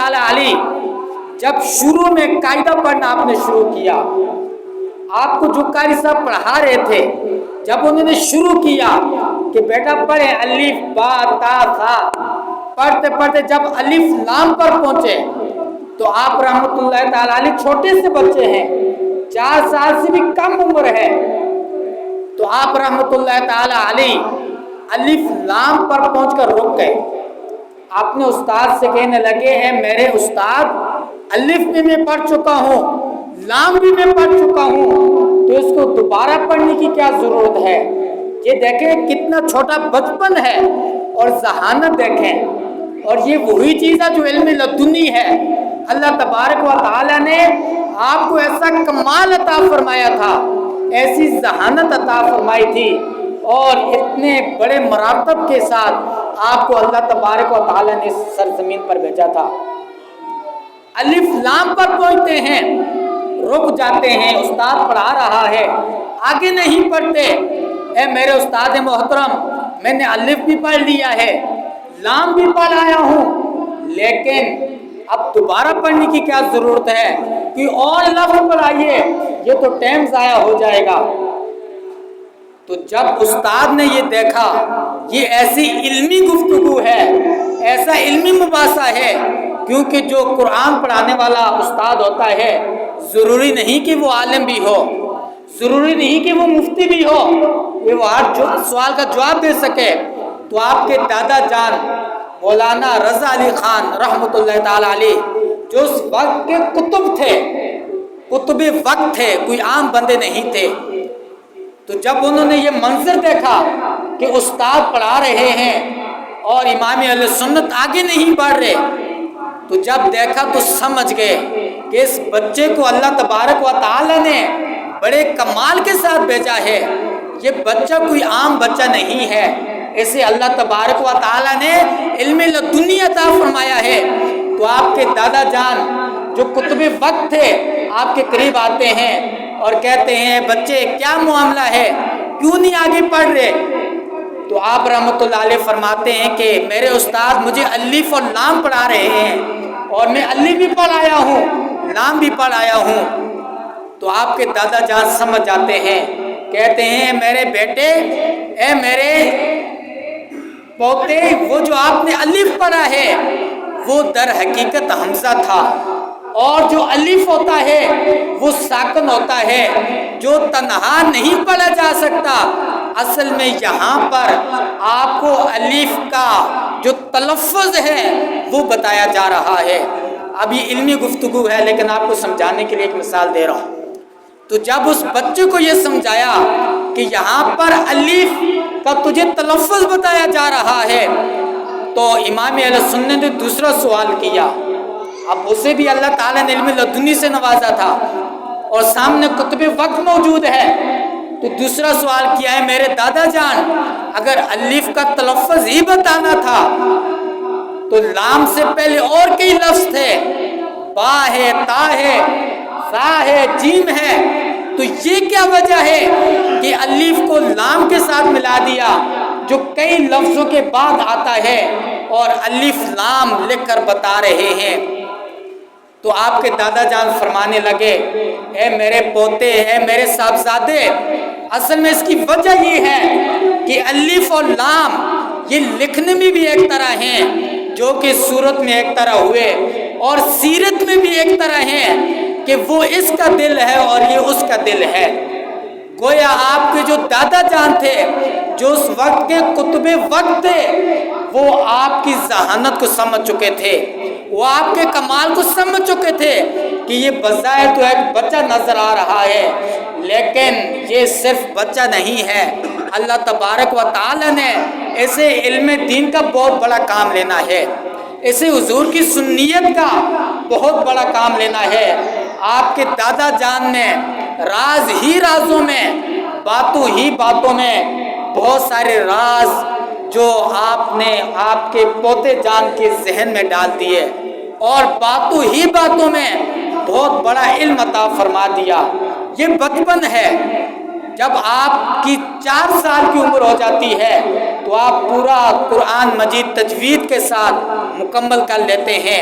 تعالی علیہ جب شروع میں قاعدہ پڑھنا آپ نے شروع کیا، آپ کو جو قاری صاحب پڑھا رہے تھے، جب انہوں نے شروع کیا کہ بیٹا پڑھیں الف با تا ثا، پڑھتے پڑھتے جب الف لام پر پہنچے تو آپ رحمت اللہ تعالی علیہ چھوٹے سے بچے ہیں، 4 سال سے بھی کم عمر ہے، تو آپ رحمت اللہ تعالی علیہ الف لام پر پہنچ کر رک گئے۔ آپ نے استاد سے کہنے لگے اے میرے استاد، الف بھی میں پڑھ چکا ہوں، لام بھی میں پڑھ چکا ہوں، تو اس کو دوبارہ پڑھنے کی کیا ضرورت ہے؟ یہ دیکھیں کتنا چھوٹا بچپن ہے اور ذہانت دیکھیں، اور یہ وہی چیز ہے جو علم لدنی ہے۔ اللہ تبارک و تعالی نے آپ کو ایسا کمال عطا فرمایا تھا، ایسی ذہانت عطا فرمائی تھی، اور اتنے بڑے مراتب کے ساتھ آپ کو اللہ تبارک و تعالی نے سرزمین پر بھیجا تھا۔ الف لام پر پہنچتے ہیں، رک جاتے ہیں، استاد پڑھا رہا ہے، آگے نہیں پڑھتے۔ اے میرے استاد محترم، میں نے الف بھی پڑھ لیا ہے، لام بھی پڑھ آیا ہوں، لیکن اب دوبارہ پڑھنے کی کیا ضرورت ہے؟ کہ اور لفظ پڑھائیے، یہ تو ٹائم ضائع ہو جائے گا۔ تو جب استاد نے یہ دیکھا یہ ایسی علمی گفتگو ہے، ایسا علمی مباحثہ ہے، کیونکہ جو قرآن پڑھانے والا استاد ہوتا ہے ضروری نہیں کہ وہ عالم بھی ہو، ضروری نہیں کہ وہ مفتی بھی ہو، یہ وہ ہر سوال کا جواب دے سکے۔ تو آپ کے دادا جان مولانا رضا علی خان رحمۃ اللہ تعالی علیہ، جو اس وقت کے کتب تھے، کتب وقت تھے، کوئی عام بندے نہیں تھے، تو جب انہوں نے یہ منظر دیکھا کہ استاد پڑھا رہے ہیں اور امام اہل سنت آگے نہیں بڑھ رہے، تو جب دیکھا تو سمجھ گئے کہ اس بچے کو اللہ تبارک و تعالی نے بڑے کمال کے ساتھ بھیجا ہے، یہ بچہ کوئی عام بچہ نہیں ہے، اسے اللہ تبارک و تعالی نے علم لدنی عطا فرمایا ہے۔ تو آپ کے دادا جان جو کتب وقت تھے آپ کے قریب آتے ہیں اور کہتے ہیں بچے کیا معاملہ ہے، کیوں نہیں آگے پڑھ رہے؟ تو آپ رحمت اللہ علیہ فرماتے ہیں کہ میرے استاد مجھے الف اور لام پڑھا رہے ہیں، اور میں الف بھی پڑھ آیا ہوں، لام بھی پڑھ آیا ہوں۔ تو آپ کے دادا جان سمجھ جاتے ہیں، کہتے ہیں میرے بیٹے، اے میرے پوتے، وہ جو آپ نے الف پڑھا ہے وہ در حقیقت حمزہ تھا، اور جو الف ہوتا ہے وہ ساکن ہوتا ہے، جو تنہا نہیں پڑھا جا سکتا۔ اصل میں یہاں پر آپ کو الف کا جو تلفظ ہے وہ بتایا جا رہا ہے۔ اب یہ علمی گفتگو ہے لیکن آپ کو سمجھانے کے لیے ایک مثال دے رہا ہوں۔ تو جب اس بچے کو یہ سمجھایا کہ یہاں پر الف کا تجھے تلفظ بتایا جا رہا ہے، تو امام اہل سنت نے دوسرا سوال کیا۔ اب اسے بھی اللہ تعالیٰ نے علم لدنی سے نوازا تھا اور سامنے کتب وقت موجود ہے، تو دوسرا سوال کیا ہے میرے دادا جان، اگر الف کا تلفظ ہی بتانا تھا تو لام سے پہلے اور کئی لفظ تھے، با ہے، تا ہے، سا ہے، جیم ہے، تو یہ کیا وجہ ہے کہ الف کو لام کے ساتھ ملا دیا جو کئی لفظوں کے بعد آتا ہے اور الف لام لکھ کر بتا رہے ہیں؟ تو آپ کے دادا جان فرمانے لگے اے میرے پوتے، اے میرے صاحبزادے، اصل میں اس کی وجہ یہ ہے کہ الف اور لام یہ لکھنے میں بھی ایک طرح ہیں، جو کہ صورت میں ایک طرح ہوئے، اور سیرت میں بھی ایک طرح ہیں کہ وہ اس کا دل ہے اور یہ اس کا دل ہے۔ گویا آپ کے جو دادا جان تھے، جو اس وقت کے کتب وقت تھے، وہ آپ کی ذہانت کو سمجھ چکے تھے، وہ آپ کے کمال کو سمجھ چکے تھے کہ یہ بظاہر تو ایک بچہ نظر آ رہا ہے، لیکن یہ صرف بچہ نہیں ہے، اللہ تبارک و تعالی نے اسے علم دین کا بہت بڑا کام لینا ہے، اسے حضور کی سنیت کا بہت بڑا کام لینا ہے۔ آپ کے دادا جان نے راز ہی رازوں میں، باتوں ہی باتوں میں بہت سارے راز جو آپ نے آپ کے پوتے جان کے ذہن میں ڈال دیے، اور باتوں ہی باتوں میں بہت بڑا علم عطا فرما دیا۔ یہ بچپن ہے، جب آپ کی 4 سال کی عمر ہو جاتی ہے تو آپ پورا قرآن مجید تجوید کے ساتھ مکمل کر لیتے ہیں۔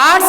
8